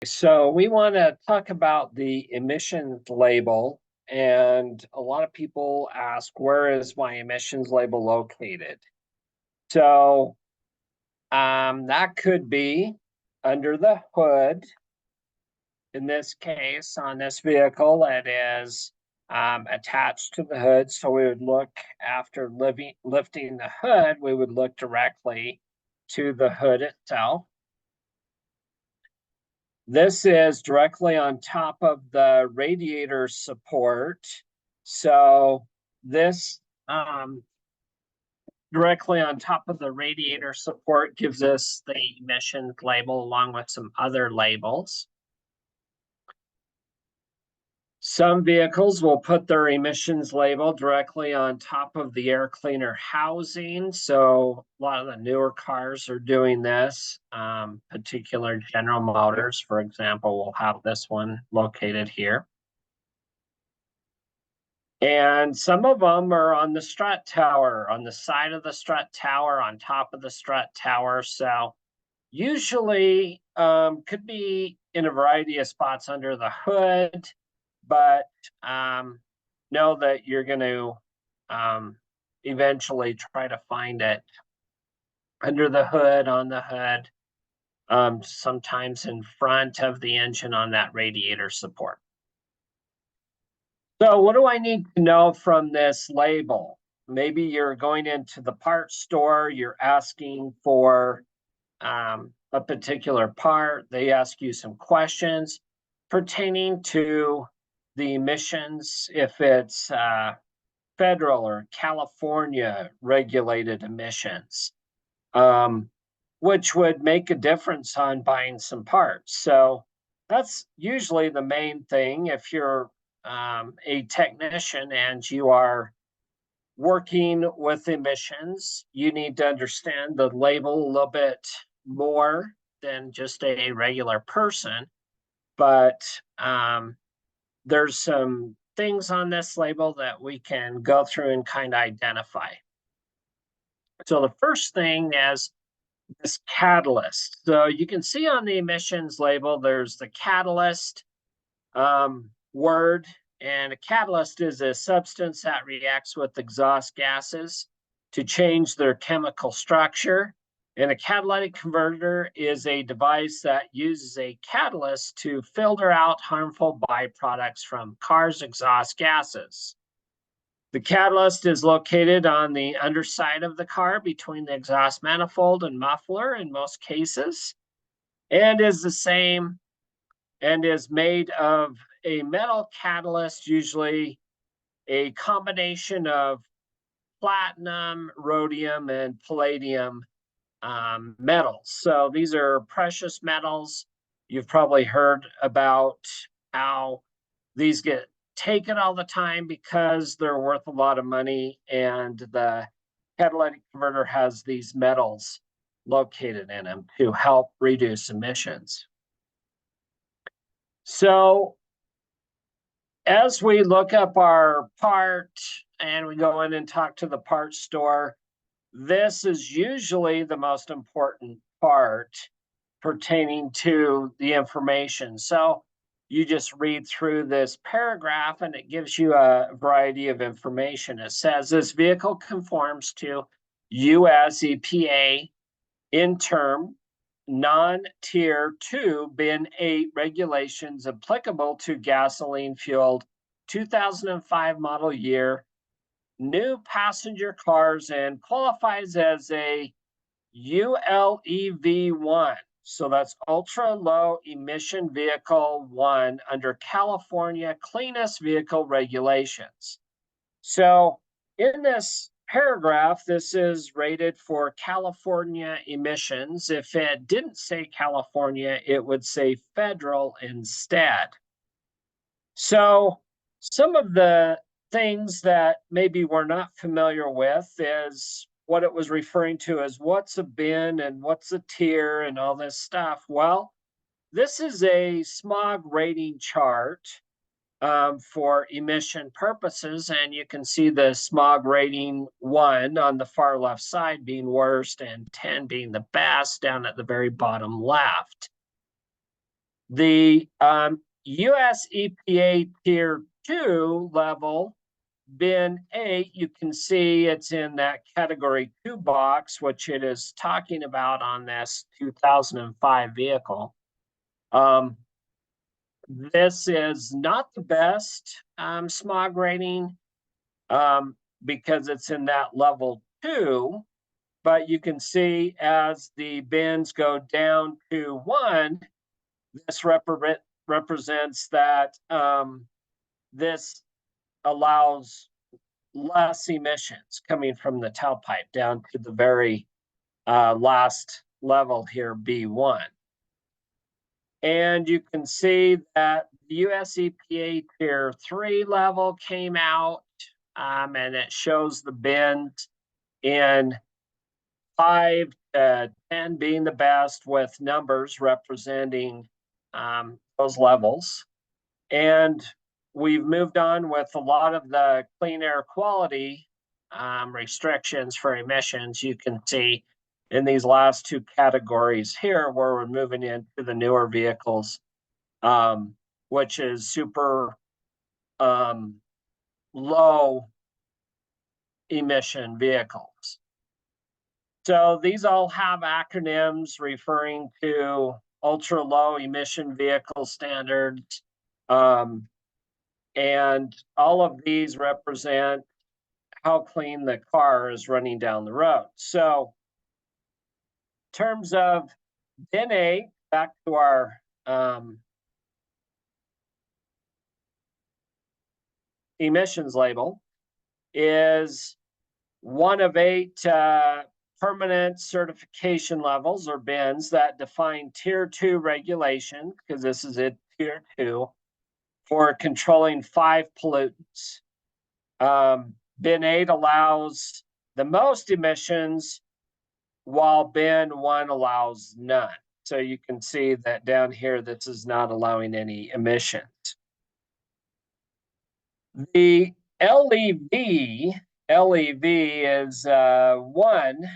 So we want to talk about the emissions label, and a lot of people ask, where is my emissions label located? So that could be under the hood. In this case, on this vehicle, it is attached to the hood. So we would look after lifting the hood, we would look directly to the hood itself. This is directly on top of the radiator support. So this directly on top of the radiator support gives us the emissions label along with some other labels. Some vehicles will put their emissions label directly on top of the air cleaner housing. So a lot of the newer cars are doing this. Particular General Motors, for example, will have this one located here. And some of them are on the strut tower, on the side of the strut tower, on top of the strut tower. So usually could be in a variety of spots under the hood, but know that you're going to eventually try to find it under the hood, on the hood, sometimes in front of the engine on that radiator support. So what do I need to know from this label? Maybe you're going into the parts store, you're asking for a particular part. They ask you some questions pertaining to the emissions, if it's federal or California regulated emissions, which would make a difference on buying some parts. So that's usually the main thing. If you're a technician and you are working with emissions, you need to understand the label a little bit more than just a regular person. But there's some things on this label that we can go through and kind of identify. So the first thing is this catalyst. So you can see on the emissions label, there's the catalyst word, and a catalyst is a substance that reacts with exhaust gases to change their chemical structure. And a catalytic converter is a device that uses a catalyst to filter out harmful byproducts from cars' exhaust gases. The catalyst is located on the underside of the car between the exhaust manifold and muffler in most cases, and is the same and is made of a metal catalyst, usually a combination of platinum, rhodium, and palladium metals. So these are precious metals. You've probably heard about how these get taken all the time because they're worth a lot of money, and the catalytic converter has these metals located in them to help reduce emissions. So as we look up our part and we go in and talk to the parts store, this is usually the most important part pertaining to the information. So you just read through this paragraph and it gives you a variety of information. It says this vehicle conforms to US EPA interim non-tier 2 bin 8 regulations applicable to gasoline fueled 2005 model year new passenger cars and qualifies as a ULEV1. So that's ultra low emission vehicle 1 under California cleanest vehicle regulations. So in this paragraph, this is rated for California emissions. If it didn't say California, it would say federal instead. So some of the things that maybe we're not familiar with is what it was referring to as what's a bin and what's a tier and all this stuff. Well, this is a smog rating chart for emission purposes, and you can see the smog rating 1 on the far left side being worst and 10 being the best down at the very bottom left. The US EPA Tier 2 level, bin 8, you can see it's in that Category 2 box, which it is talking about on this 2005 vehicle. This is not the best smog rating because it's in that level 2, but you can see as the bins go down to 1, this represents that this allows less emissions coming from the tailpipe down to the very last level here, B1. And you can see that the US EPA Tier 3 level came out, and it shows the bins in 5 to 10 being the best, with numbers representing those levels. And we've moved on with a lot of the clean air quality restrictions for emissions. You can see in these last 2 categories here where we're moving into the newer vehicles, which is super low emission vehicles. So these all have acronyms referring to ultra low emission vehicle standards. And all of these represent how clean the car is running down the road. So in terms of bin 8, back to our emissions label, is one of 8 permanent certification levels or bins that define Tier 2 regulation, because this is a Tier 2, for controlling 5 pollutants. Bin 8 allows the most emissions, while bin 1 allows none. So you can see that down here, this is not allowing any emissions. The LEV is 1,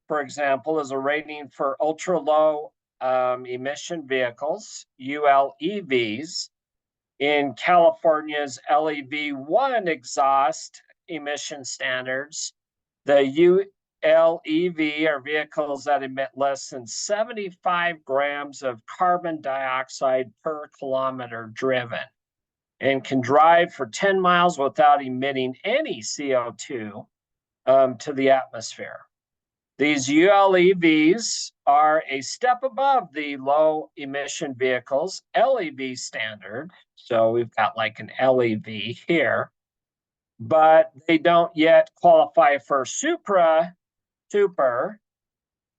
for example, is a rating for ultra low emission vehicles, ULEVs. In California's LEV1 exhaust emission standards, the ULEV are vehicles that emit less than 75 grams of carbon dioxide per kilometer driven and can drive for 10 miles without emitting any CO2 to the atmosphere. These ULEVs are a step above the low emission vehicles LEV standard. So we've got like an LEV here, but they don't yet qualify for super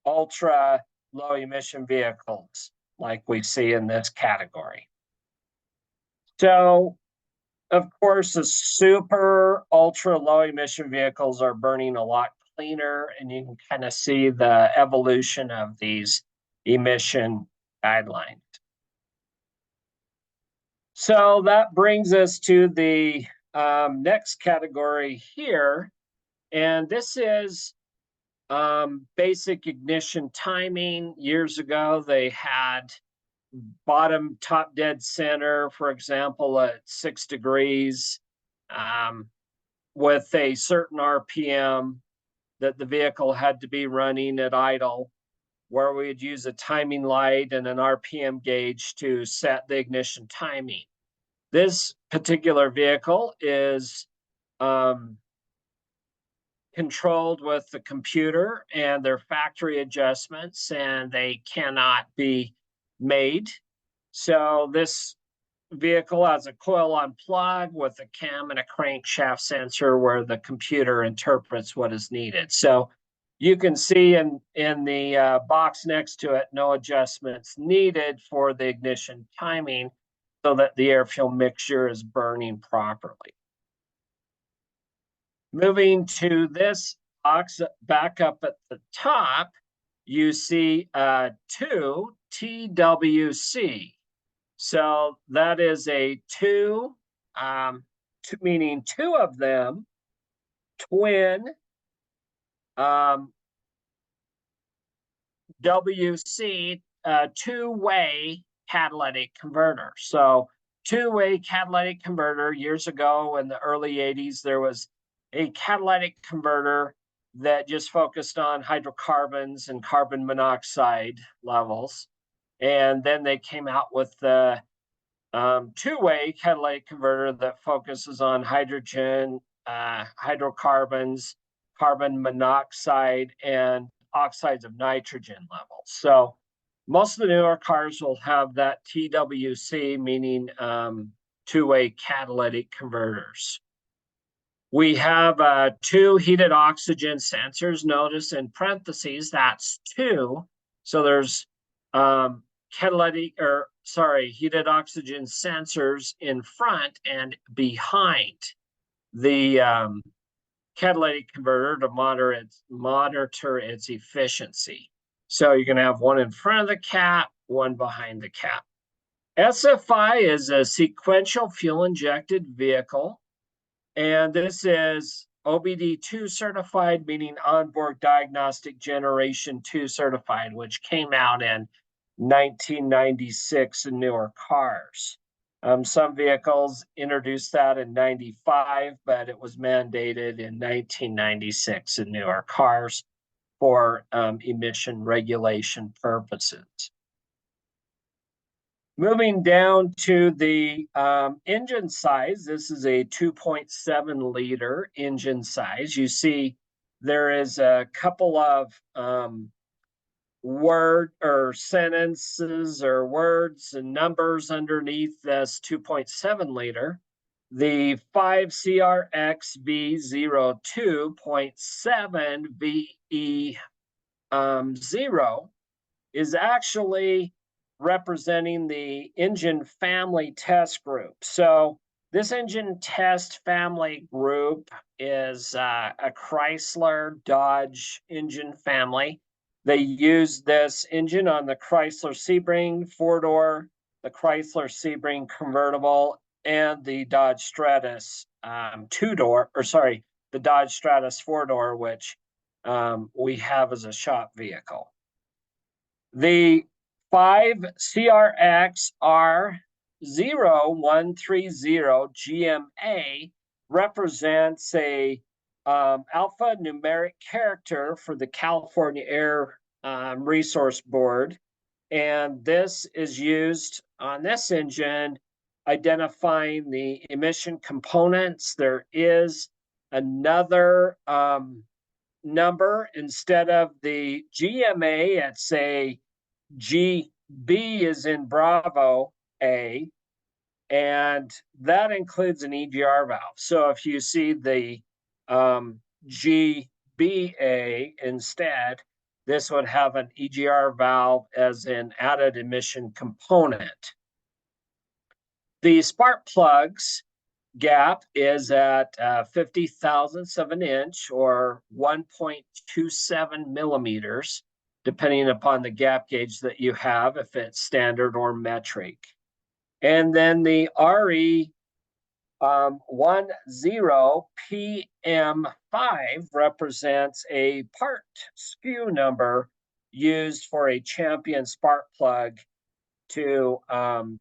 ultra low emission vehicles like we see in this category. So of course, the super ultra low emission vehicles are burning a lot cleaner, and you can kind of see the evolution of these emission guidelines. So that brings us to the next category here, and this is basic ignition timing. Years ago, they had bottom top dead center, for example, at 6 degrees, with a certain RPM that the vehicle had to be running at idle, where we'd use a timing light and an RPM gauge to set the ignition timing. This particular vehicle is controlled with the computer and their factory adjustments, and they cannot be made. So this vehicle has a coil on plug with a cam and a crankshaft sensor where the computer interprets what is needed. So you can see in the box next to it, no adjustments needed for the ignition timing so that the air fuel mixture is burning properly. Moving to this box, back up at the top, you see 2 TWC. So that is a 2, meaning 2 of them, twin WC, 2-way catalytic converter. So two-way catalytic converter, years ago in the early 80s, there was a catalytic converter that just focused on hydrocarbons and carbon monoxide levels. And then they came out with the two-way catalytic converter that focuses on hydrogen, hydrocarbons, carbon monoxide, and oxides of nitrogen levels. So most of the newer cars will have that TWC, meaning two-way catalytic converters. We have two heated oxygen sensors. Notice in parentheses, that's two. So there's heated oxygen sensors in front and behind the catalytic converter to monitor its efficiency. So you're going to have one in front of the cap, one behind the cap. SFI is a sequential fuel injected vehicle. And this is OBD2 certified, meaning onboard diagnostic generation 2 certified, which came out in 1996 in newer cars. Some vehicles introduced that in 95, but it was mandated in 1996 in newer cars for emission regulation purposes. Moving down to the engine size, this is a 2.7 liter engine size. You see there is a couple of word or sentences or words and numbers underneath this 2.7 liter. The 5CRX V02.7 VE0 is actually representing the engine family test group. So this engine test family group is a Chrysler Dodge engine family. They use this engine on the Chrysler Sebring four-door, the Chrysler Sebring convertible, and the Dodge Stratus the Dodge Stratus four-door, which we have as a shop vehicle. The 5CRX-R0130 GMA represents a alphanumeric character for the California Air Resource Board. And this is used on this engine, identifying the emission components. There is another number. Instead of the GMA, it's a GB is in Bravo A, and that includes an EGR valve. So if you see the GBA instead, this would have an EGR valve as an added emission component. The spark plugs gap is at 50 thousandths of an inch or 1.27 millimeters, depending upon the gap gauge that you have, if it's standard or metric. And then the RE10PM5 represents a part SKU number used for a Champion spark plug to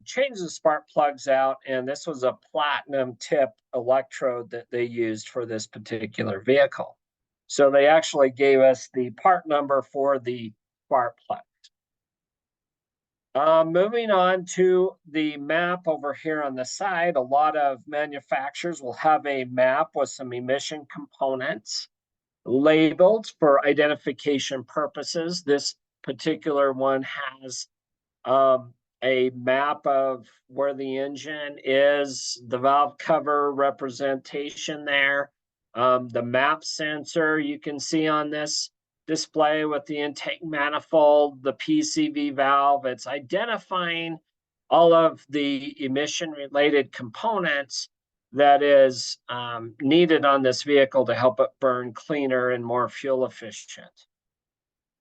change the spark plugs out. And this was a platinum tip electrode that they used for this particular vehicle. So they actually gave us the part number for the spark plug. Moving on to the map over here on the side, a lot of manufacturers will have a map with some emission components labeled for identification purposes. This particular one has a map of where the engine is, the valve cover representation there, the map sensor you can see on this display with the intake manifold, the PCV valve. It's identifying all of the emission-related components that is needed on this vehicle to help it burn cleaner and more fuel efficient.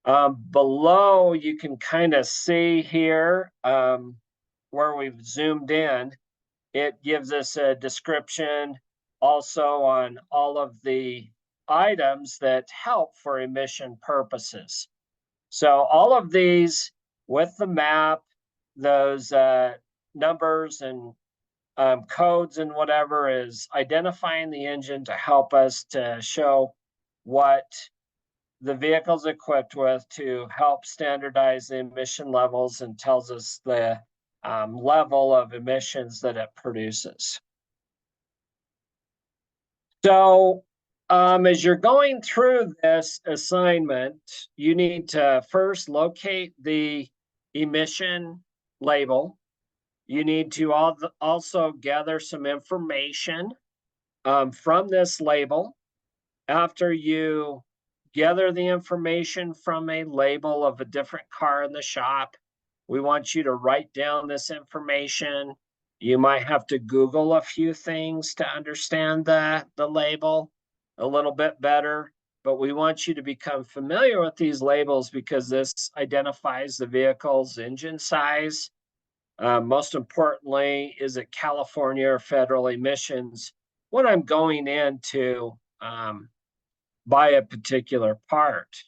Below, you can kind of see here where we've zoomed in. It gives us a description also on all of the items that help for emission purposes. So all of these with the map those numbers and codes and whatever is identifying the engine to help us to show what the vehicle's equipped with to help standardize the emission levels and tells us the level of emissions that it produces. So as you're going through this assignment, you need to first locate the emission label. You need to also gather some information from this label. After you gather the information from a label of a different car in the shop, we want you to write down this information. You might have to Google a few things to understand the label a little bit better, but we want you to become familiar with these labels because this identifies the vehicle's engine size. Most importantly, is it California or federal emissions when I'm going in to buy a particular part.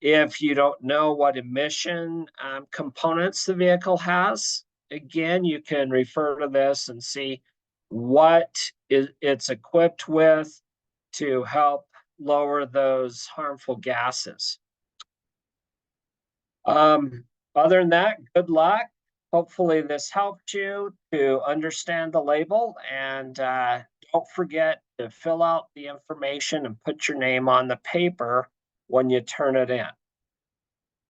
If you don't know what emission components the vehicle has, again, you can refer to this and see what it's equipped with to help lower those harmful gases. Other than that, good luck. Hopefully this helped you to understand the label, and don't forget to fill out the information and put your name on the paper when you turn it in.